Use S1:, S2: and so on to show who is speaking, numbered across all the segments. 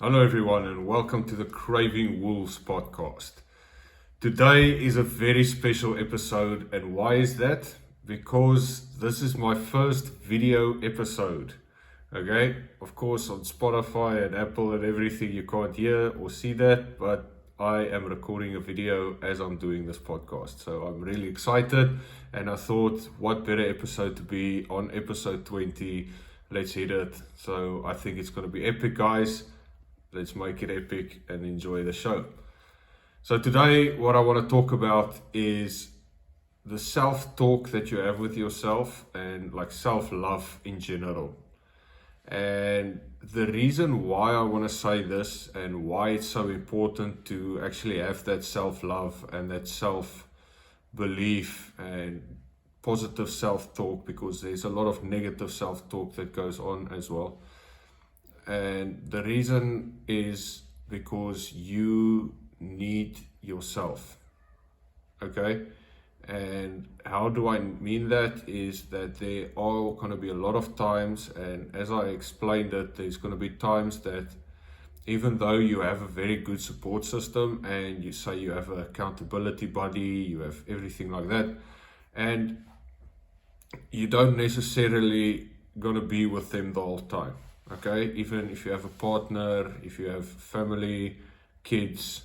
S1: Hello, everyone, and welcome to the Craving Wolves podcast. Today is a very special episode, and why is that? Because this is my first video episode. Okay, of course, on Spotify and Apple and everything, you can't hear or see that, but I am recording a video as I'm doing this podcast. So I'm really excited, and I thought, what better episode to be on episode 20? Let's hit it. So I think it's going to be epic, guys. Let's make it epic and enjoy the show. So today, what I want to talk about is the self-talk that you have with yourself and like self-love in general. And the reason why I want to say this and why it's so important to actually have that self-love and that self-belief and positive self-talk, because there's a lot of negative self-talk that goes on as well. And the reason is because you need yourself. Okay? And how do I mean that? Is that there are going to be a lot of times, and as I explained it, there's going to be times that even though you have a very good support system and you say you have an accountability buddy, you have everything like that, and you don't necessarily going to be with them the whole time. Okay, even if you have a partner, if you have family, kids,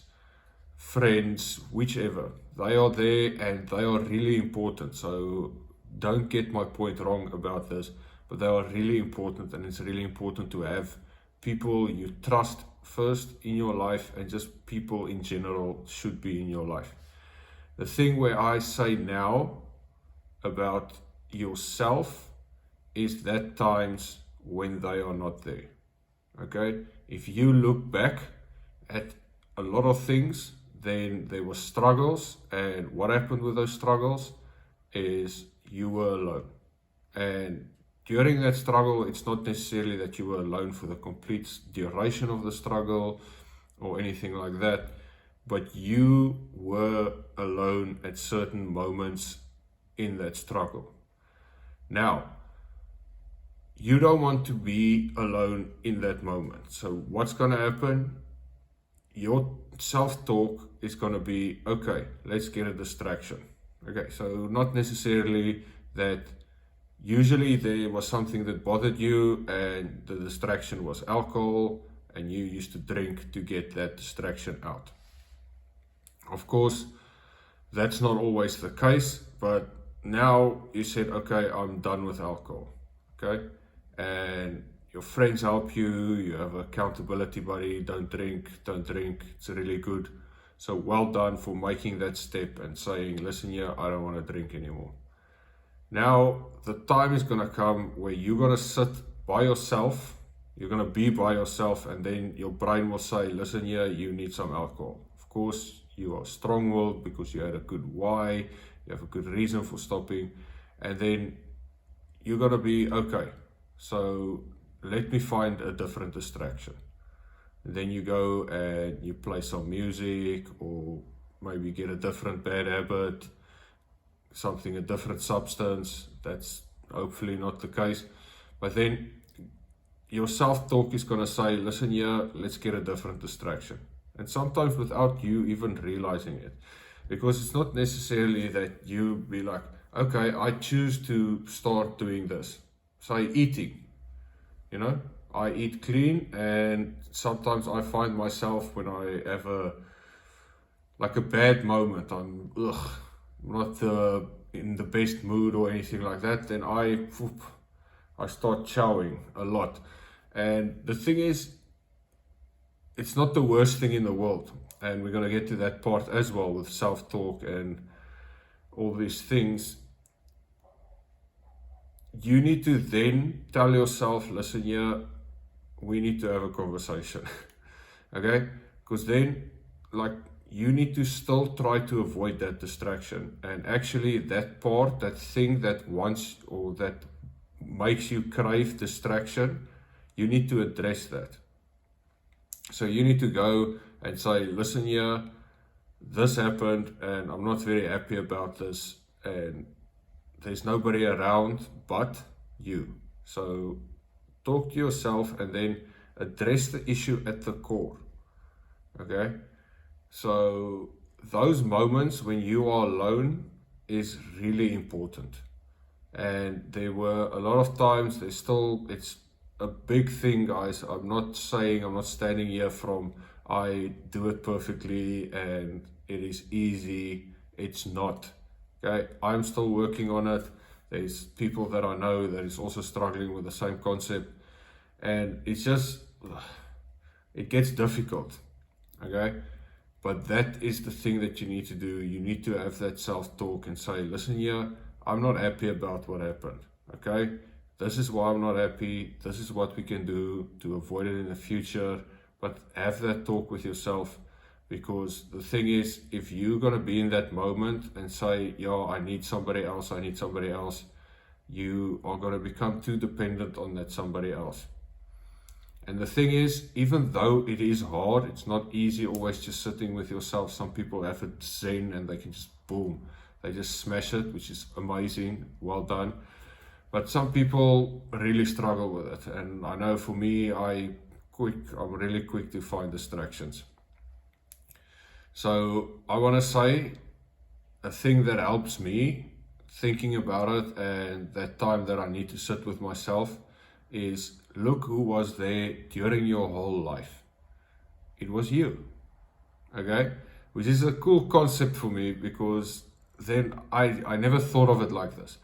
S1: friends, whichever, they are there and they are really important. So don't get my point wrong about this, but they are really important, and it's really important to have people you trust first in your life, and just people in general should be in your life. The thing where I say now about yourself is that times when they are not there. Okay, if you look back at a lot of things, then there were struggles, and what happened with those struggles is you were alone. And during that struggle, it's not necessarily that you were alone for the complete duration of the struggle or anything like that, but you were alone at certain moments in that struggle. Now, you don't want to be alone in that moment. So what's going to happen? Your self-talk is going to be, okay, let's get a distraction. Okay, so not necessarily that. Usually there was something that bothered you and the distraction was alcohol, and you used to drink to get that distraction out. Of course, that's not always the case, but now you said, okay, I'm done with alcohol. Okay, and your friends help you, you have an accountability buddy, don't drink, it's really good. So well done for making that step and saying, listen here, I don't want to drink anymore. Now the time is going to come where you're going to sit by yourself, you're going to be by yourself, and then your brain will say, listen here, you need some alcohol. Of course, you are strong-willed because you had a good why, you have a good reason for stopping, and then you're going to be, okay, so let me find a different distraction. And then you go and you play some music, or maybe get a different bad habit, a different substance. That's hopefully not the case. But then your self-talk is going to say, listen here, let's get a different distraction. And sometimes without you even realizing it. Because it's not necessarily that you be like, okay, I choose to start doing this. Say eating, I eat clean, and sometimes I find myself when I have a bad moment, I'm not in the best mood or anything like that, then I start chowing a lot. And the thing is, it's not the worst thing in the world, and we're going to get to that part as well with self-talk and all these things. You need to then tell yourself, listen here, we need to have a conversation. Okay, because then you need to still try to avoid that distraction, and actually that thing that wants or that makes you crave distraction, you need to address that. So you need to go and say, listen here, this happened and I'm not very happy about this, and there's nobody around but you. So talk to yourself and then address the issue at the core. Okay, so those moments when you are alone is really important. And there were a lot of times, it's a big thing, guys. I'm not standing here from I do it perfectly and it is easy. It's not. Okay, I'm still working on it. There's people that I know that is also struggling with the same concept, and it gets difficult. Okay, but that is the thing that you need to do. You need to have that self-talk and say, listen here, I'm not happy about what happened. Okay, this is why I'm not happy. This is what we can do to avoid it in the future. But have that talk with yourself, because the thing is, if you're going to be in that moment and say, yeah, I need somebody else, you are going to become too dependent on that somebody else. And the thing is, even though it is hard, it's not easy always just sitting with yourself. Some people have it zen and they can just boom, they just smash it, which is amazing, well done. But some people really struggle with it. And I know for me, I'm really quick to find distractions. So I want to say a thing that helps me thinking about it, and that time that I need to sit with myself, is look who was there during your whole life. It was you. Okay, which is a cool concept for me, because then I never thought of it like this.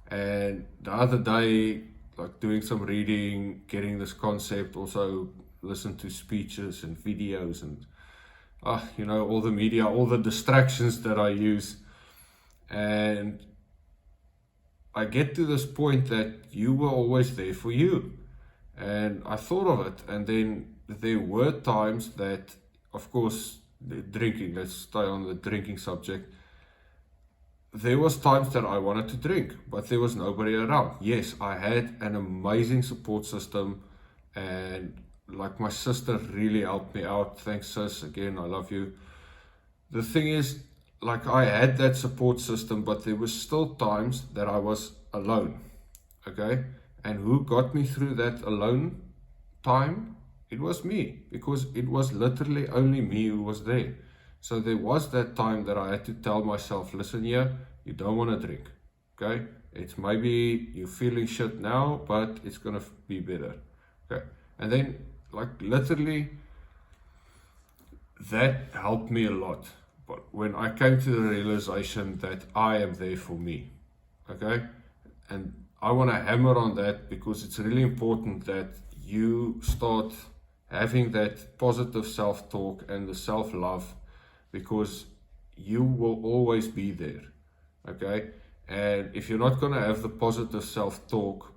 S1: And the other day, like doing some reading, getting this concept, also listen to speeches and videos and all the media, all the distractions that I use, and I get to this point that you were always there for you. And I thought of it, and then there were times that, of course, drinking, let's stay on the drinking subject. There was times that I wanted to drink, but there was nobody around. Yes, I had an amazing support system, and like my sister really helped me out. Thanks, sis, again, I love you. The thing is, like, I had that support system, but there was still times that I was alone. Okay, and who got me through that alone time? It was me, because it was literally only me who was there. So there was that time that I had to tell myself, listen here, you don't want to drink. Okay, it's maybe you're feeling shit now, but it's gonna be better. Okay, and then like literally that helped me a lot. But when I came to the realization that I am there for me, okay, and I want to hammer on that, because it's really important that you start having that positive self-talk and the self-love, because you will always be there. Okay, and if you're not going to have the positive self-talk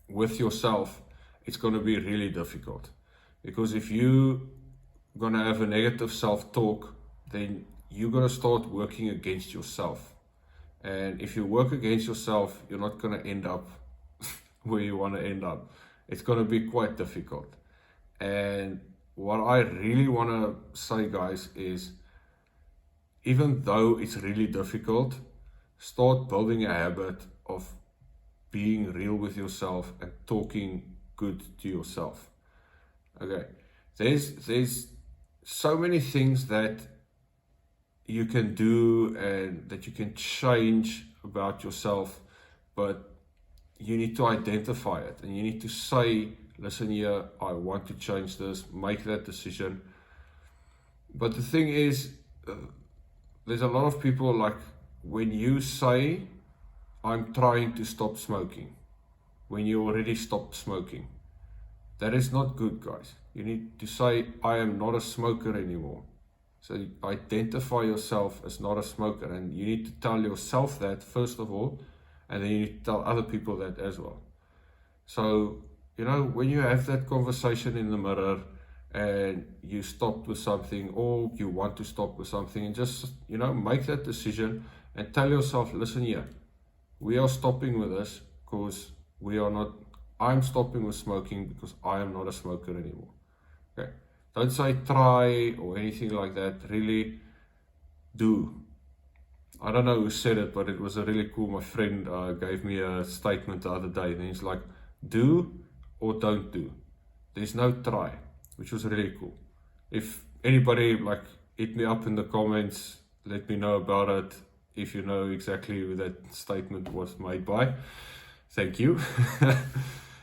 S1: with yourself, it's going to be really difficult. Because if you going to have a negative self-talk, then you're going to start working against yourself. And if you work against yourself, you're not going to end up where you want to end up. It's going to be quite difficult. And what I really want to say, guys, is even though it's really difficult, start building a habit of being real with yourself and talking good to yourself. Okay, there's so many things that you can do and that you can change about yourself, but you need to identify it, and you need to say, listen here, I want to change this, make that decision. But the thing is, there's a lot of people, like, when you say, I'm trying to stop smoking, when you already stopped smoking, that is not good, guys. You need to say, I am not a smoker anymore. So identify yourself as not a smoker, and you need to tell yourself that first of all, and then you need to tell other people that as well. So, when you have that conversation in the mirror and you stopped with something, or you want to stop with something, and just, make that decision and tell yourself, listen here, we are stopping with this because I'm stopping with smoking because I am not a smoker anymore. Okay. Don't say try or anything like that. Really do. I don't know who said it, but it was a really cool. My friend gave me a statement the other day, and he's like, do or don't do. there's no try, which was really cool. If anybody like hit me up in the comments, let me know about it. If you know exactly who that statement was made by, thank you.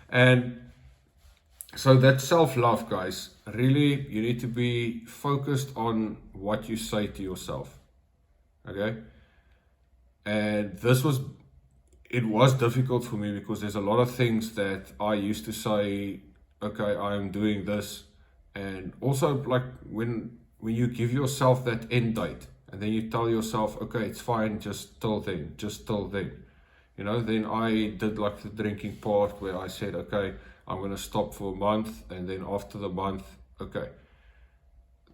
S1: And so that's self-love, guys. Really, you need to be focused on what you say to yourself. Okay? And it was difficult for me because there's a lot of things that I used to say, okay, I'm doing this. And also like when you give yourself that end date and then you tell yourself, okay, it's fine, just till then. You know, then I did like the drinking part where I said, okay, I'm going to stop for a month, and then after the month, okay,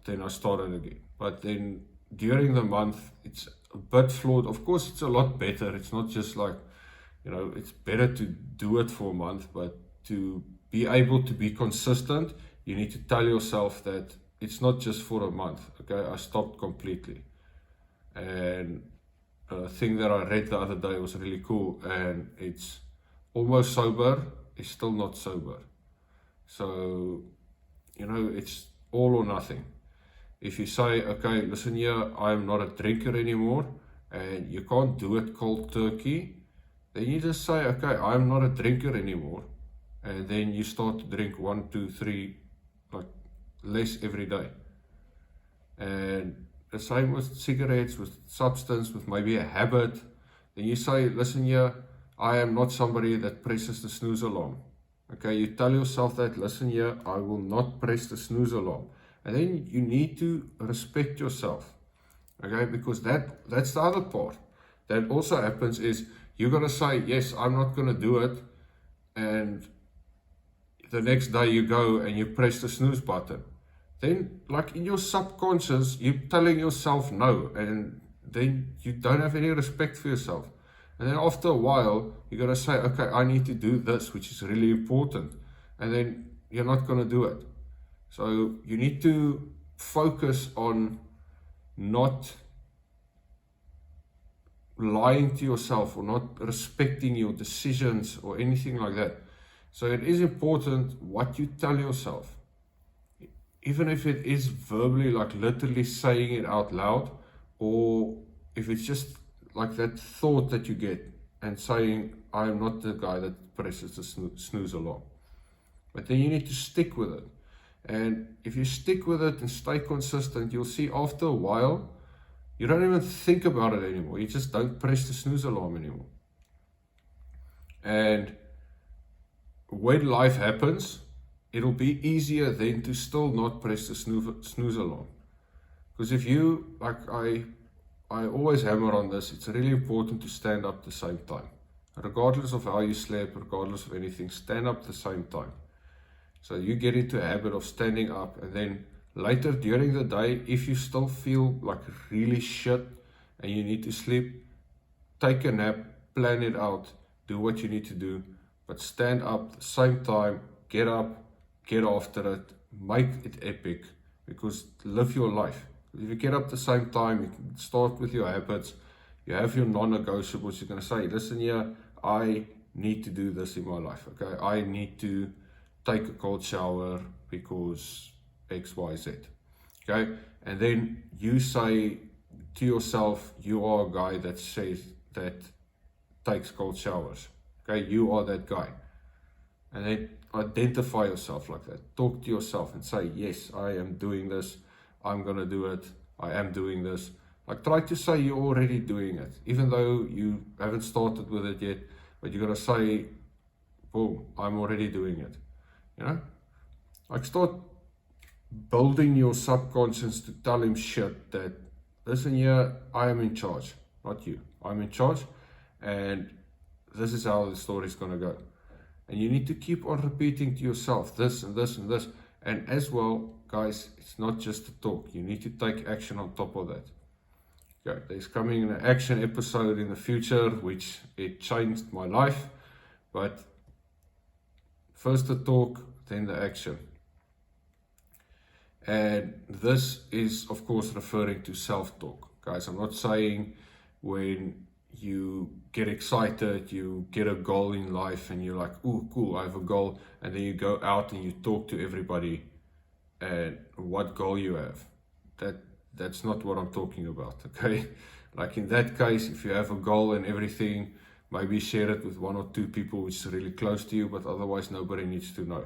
S1: then I started again. But then during the month, it's a bit flawed. Of course, it's a lot better. It's not just like, you know, it's better to do it for a month, but to be able to be consistent, you need to tell yourself that it's not just for a month. Okay, I stopped completely. And a thing that I read the other day was really cool, and it's almost sober is still not sober. So, you know, it's all or nothing. If you say, okay, listen here, I'm not a drinker anymore, and you can't do it cold turkey, then you just say, okay, I'm not a drinker anymore. And then you start to drink 1, 2, 3, like less every day. And the same with cigarettes, with substance, with maybe a habit. Then you say, listen here, I am not somebody that presses the snooze alarm. Okay, you tell yourself that, listen here, I will not press the snooze alarm. And then you need to respect yourself. Okay, because that's the other part. That also happens is you're going to say, yes, I'm not going to do it. And the next day you go and you press the snooze button. Then, like in your subconscious, you're telling yourself no. And then you don't have any respect for yourself. And then after a while, you're going to say, okay, I need to do this, which is really important. And then you're not going to do it. So you need to focus on not lying to yourself or not respecting your decisions or anything like that. So it is important what you tell yourself. Even if it is verbally, like literally saying it out loud, or if it's just like that thought that you get and saying, I am not the guy that presses the snooze alarm. But then you need to stick with it. And if you stick with it and stay consistent, you'll see after a while, you don't even think about it anymore. You just don't press the snooze alarm anymore. And when life happens, it'll be easier then to still not press the snooze alarm. Because if you, like I always hammer on this, it's really important to stand up at the same time. Regardless of how you sleep, regardless of anything, stand up at the same time. So you get into a habit of standing up, and then later during the day, if you still feel like really shit and you need to sleep, take a nap, plan it out, do what you need to do, but stand up at the same time, get up, get after it, make it epic, because live your life. If you get up at the same time, you can start with your habits, you have your non-negotiables, you're going to say, listen here, I need to do this in my life, okay? I need to take a cold shower because X, Y, Z, okay? And then you say to yourself, you are a guy that says that takes cold showers, okay? You are that guy. And then identify yourself like that. Talk to yourself and say, yes, I am doing this. I'm going to do it. I am doing this. Like, try to say you're already doing it, even though you haven't started with it yet, but you're going to say, boom, I'm already doing it. You know, like start building your subconscious to tell him shit that, listen here, I am in charge, not you. I'm in charge, and this is how the story is going to go. And you need to keep on repeating to yourself this and this and this. And as well, guys, it's not just a talk. You need to take action on top of that. Okay, there's coming an action episode in the future, which it changed my life. But first the talk, then the action. And this is, of course, referring to self-talk. Guys, I'm not saying when you get excited, you get a goal in life, and you're like, oh, cool, I have a goal. And then you go out and you talk to everybody and what goal you have. That's not what I'm talking about, okay? Like in that case, if you have a goal and everything, maybe share it with 1 or 2 people which is really close to you, but otherwise nobody needs to know.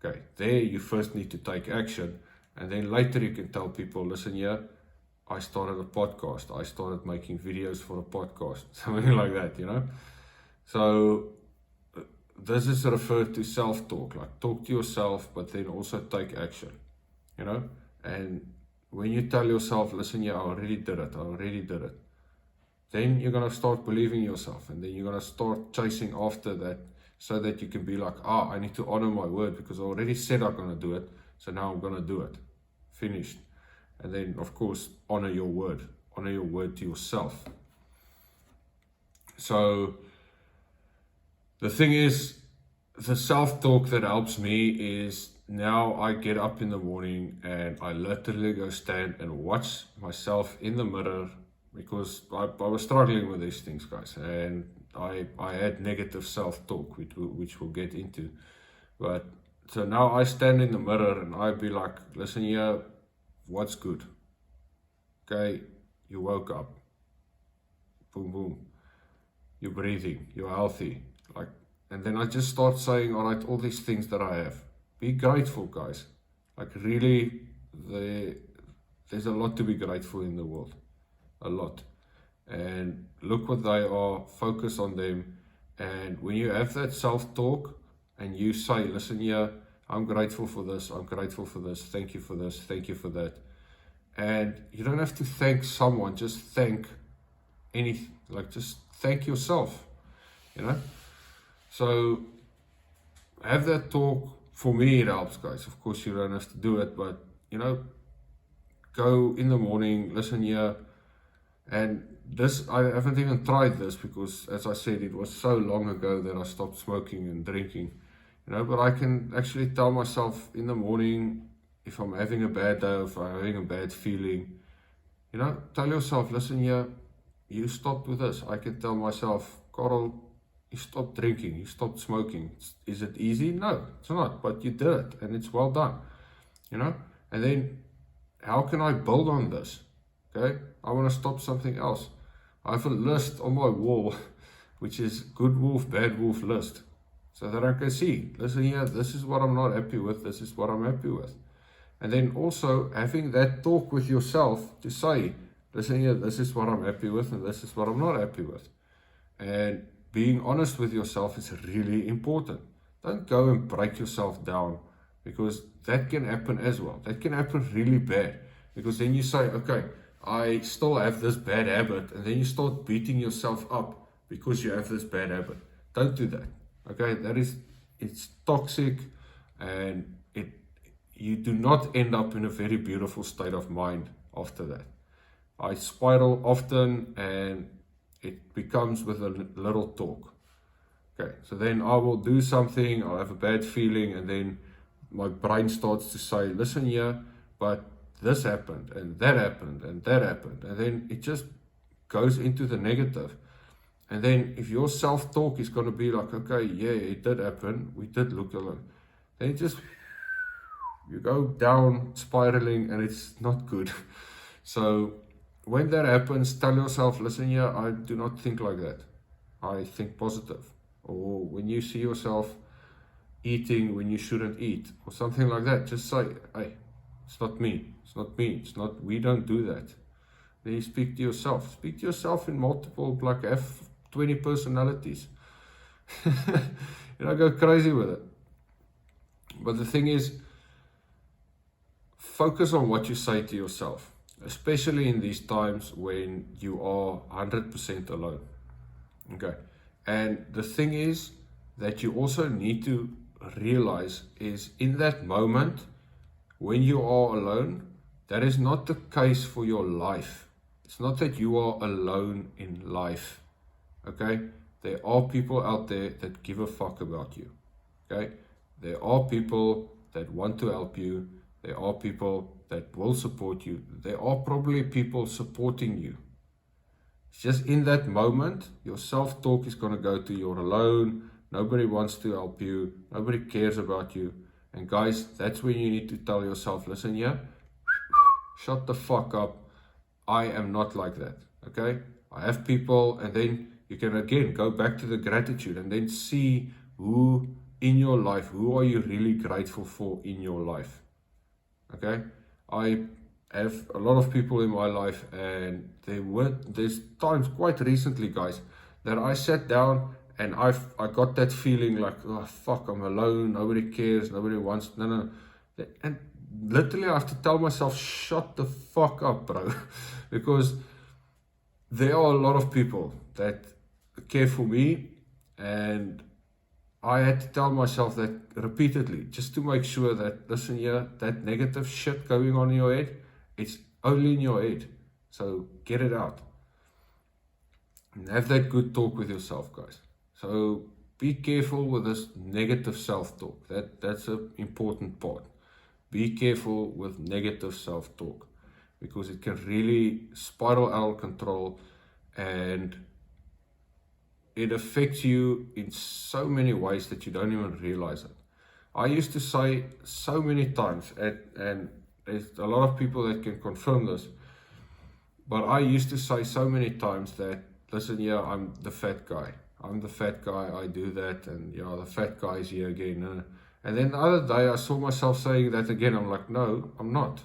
S1: Okay, there you first need to take action, and then later you can tell people, listen here, I started a podcast, I started making videos for a podcast, something like that, you know? So this is referred to self-talk, like talk to yourself, but then also take action, you know? And when you tell yourself, listen, yeah, I already did it, then you're going to start believing yourself, and then you're going to start chasing after that, so that you can be like, I need to honor my word because I already said I'm going to do it, so now I'm going to do it. Finished. And then, of course, honor your word to yourself. So the thing is, the self-talk that helps me is, now I get up in the morning and I literally go stand and watch myself in the mirror, because I was struggling with these things, guys, and I had negative self-talk, which we'll get into. But so now I stand in the mirror and I be like, listen here, what's good? Okay, you woke up, boom boom, you're breathing, you're healthy, like, and then I just start saying, all right, all these things that I have, be grateful, guys. Like, really, there's a lot to be grateful in the world, a lot. And look what they are, focus on them. And when you have that self-talk and you say, listen here, I'm grateful for this, I'm grateful for this, thank you for this, thank you for that. And you don't have to thank someone, just thank anything, like just thank yourself, you know? So have that talk. For me it helps, guys. Of course you don't have to do it, but you know, go in the morning, listen here. And this, I haven't even tried this because, as I said, it was so long ago that I stopped smoking and drinking, you know, but I can actually tell myself in the morning, if I'm having a bad day, if I'm having a bad feeling, you know, tell yourself, listen here, you stopped with this. I can tell myself, Carl, you stopped drinking, you stopped smoking. Is it easy? No, it's not, but you did it and it's well done, you know. And then how can I build on this? Okay, I want to stop something else. I have a list on my wall, which is good wolf, bad wolf list, so that I can see, listen here, this is what I'm not happy with, this is what I'm happy with. And then also having that talk with yourself to say, listen here, this is what I'm happy with and this is what I'm not happy with. And being honest with yourself is really important. Don't go and break yourself down, because that can happen as well. That can happen really bad, because then you say, okay, I still have this bad habit, and then you start beating yourself up because you have this bad habit. Don't do that. Okay, it's toxic, and you do not end up in a very beautiful state of mind after that. I spiral often, and it becomes with a little talk. Okay, so then I will do something, I'll have a bad feeling, and then my brain starts to say, listen here, but this happened, and that happened, and that happened. And then it just goes into the negative. And then if your self-talk is going to be like, okay, yeah, it did happen, we did look alone, then it just, you go down spiraling, and it's not good. So when that happens, tell yourself, listen here, I do not think like that. I think positive. Or when you see yourself eating when you shouldn't eat, or something like that, just say, hey, it's not me, it's not me, it's not, we don't do that. Then you speak to yourself. Speak to yourself in multiple, like have 20 personalities. You know, go crazy with it. But the thing is, focus on what you say to yourself, especially in these times when you are 100% alone. Okay. And the thing is that you also need to realize is, in that moment when you are alone, that is not the case for your life. It's not that you are alone in life. Okay. There are people out there that give a fuck about you. Okay. There are people that want to help you. There are people that will support you. There are probably people supporting you. It's just in that moment, your self-talk is going to go to you're alone, nobody wants to help you, nobody cares about you. And guys, that's when you need to tell yourself, listen here, shut the fuck up. I am not like that, okay? I have people, and then you can again go back to the gratitude and then see who in your life, who are you really grateful for in your life, okay? I have a lot of people in my life, and there's times quite recently, guys, that I sat down and I got that feeling like, oh fuck, I'm alone, nobody cares, nobody wants, no. And literally I have to tell myself, shut the fuck up, bro. Because there are a lot of people that care for me, and I had to tell myself that repeatedly, just to make sure that, listen here, that negative shit going on in your head, it's only in your head. So get it out. And have that good talk with yourself, guys. So be careful with this negative self-talk. That's an important part. Be careful with negative self-talk, because it can really spiral out of control, and it affects you in so many ways that you don't even realize it. I used to say so many times, and there's a lot of people that can confirm this, but I used to say so many times that, listen, yeah, I'm the fat guy. I'm the fat guy, I do that, and yeah, the fat guy is here again. And then the other day I saw myself saying that again. I'm like, no, I'm not.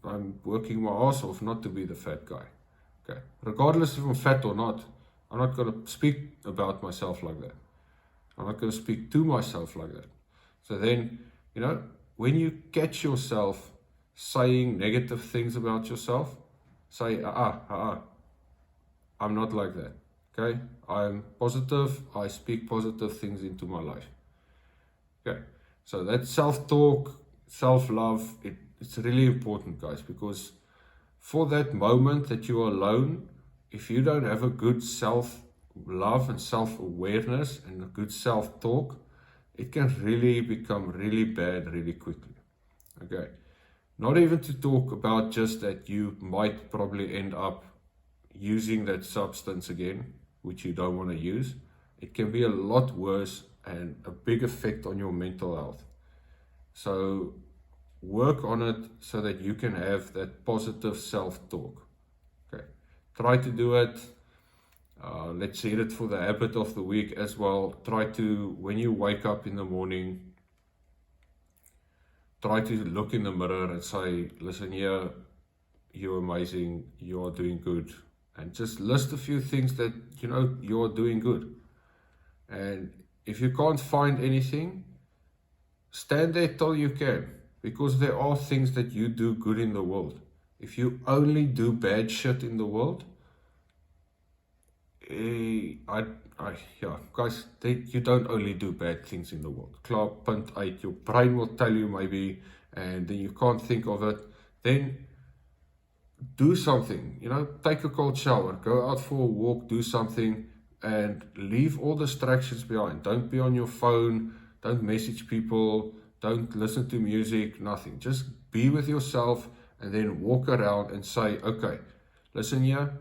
S1: I'm working my ass off not to be the fat guy. Okay. Regardless if I'm fat or not, I'm not going to speak about myself like that. I'm not going to speak to myself like that. So then, when you catch yourself saying negative things about yourself, say, I'm not like that. Okay. I'm positive. I speak positive things into my life. Okay. So that self-talk, self-love, it's really important, guys, because for that moment that you are alone, if you don't have a good self-love and self-awareness and a good self-talk, it can really become really bad really quickly. Okay. Not even to talk about just that you might probably end up using that substance again, which you don't want to use. It can be a lot worse and a big effect on your mental health. So work on it so that you can have that positive self-talk. Okay. Try to do it. Let's set it for the habit of the week as well. Try to, when you wake up in the morning, try to look in the mirror and say, listen here, you're amazing, you're doing good. And just list a few things that you're doing good. And if you can't find anything, stand there till you can, because there are things that you do good in the world. If you only do bad shit in the world, guys, you don't only do bad things in the world. Klaar, punt uit. Your brain will tell you maybe, and then you can't think of it. Then do something, take a cold shower, go out for a walk, do something, and leave all distractions behind. Don't be on your phone, don't message people, don't listen to music, nothing. Just be with yourself, and then walk around and say, okay, listen here,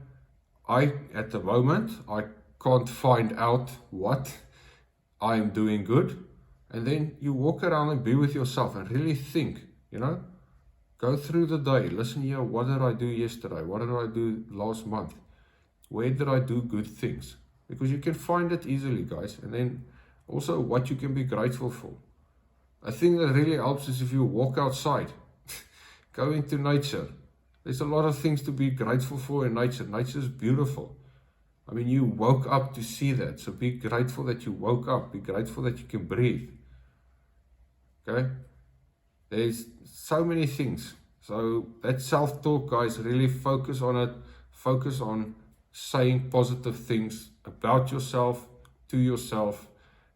S1: at the moment, I can't find out what I am doing good. And then you walk around and be with yourself and really think, go through the day. Listen here, what did I do yesterday? What did I do last month? Where did I do good things? Because you can find it easily, guys. And then also what you can be grateful for. I think that really helps is if you walk outside, go into nature. There's a lot of things to be grateful for in nature. Nature is beautiful. I mean, you woke up to see that. So be grateful that you woke up. Be grateful that you can breathe. Okay? There's so many things. So that self-talk, guys, really focus on it. Focus on saying positive things about yourself, to yourself,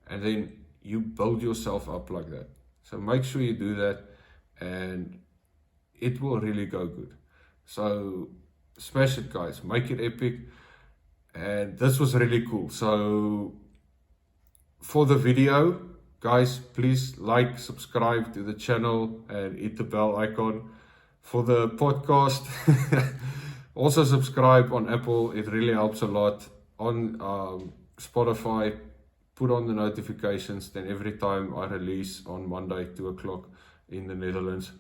S1: and then you build yourself up like that. So make sure you do that, and it will really go good. So smash it, guys. Make it epic. And this was really cool. So for the video, guys, please like, subscribe to the channel, and hit the bell icon. For the podcast, Also subscribe on Apple, it really helps a lot. On Spotify, put on the notifications, then every time I release on Monday, 2 o'clock in the Netherlands,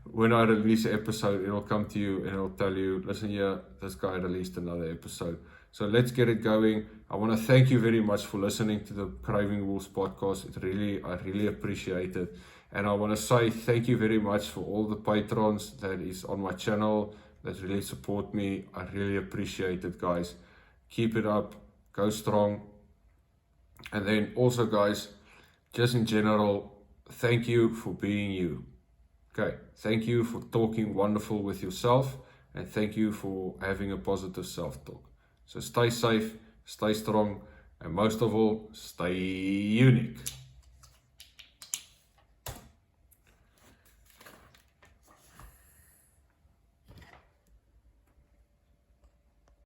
S1: when I release an episode, it'll come to you and it'll tell you, listen here, this guy released another episode. So let's get it going. I want to thank you very much for listening to the Craving Wolves podcast. I really appreciate it. And I want to say thank you very much for all the patrons that is on my channel that really support me. I really appreciate it, guys. Keep it up. Go strong. And then also, guys, just in general, thank you for being you. Okay, thank you for talking wonderful with yourself, and thank you for having a positive self-talk. So stay safe, stay strong, and most of all, stay unique.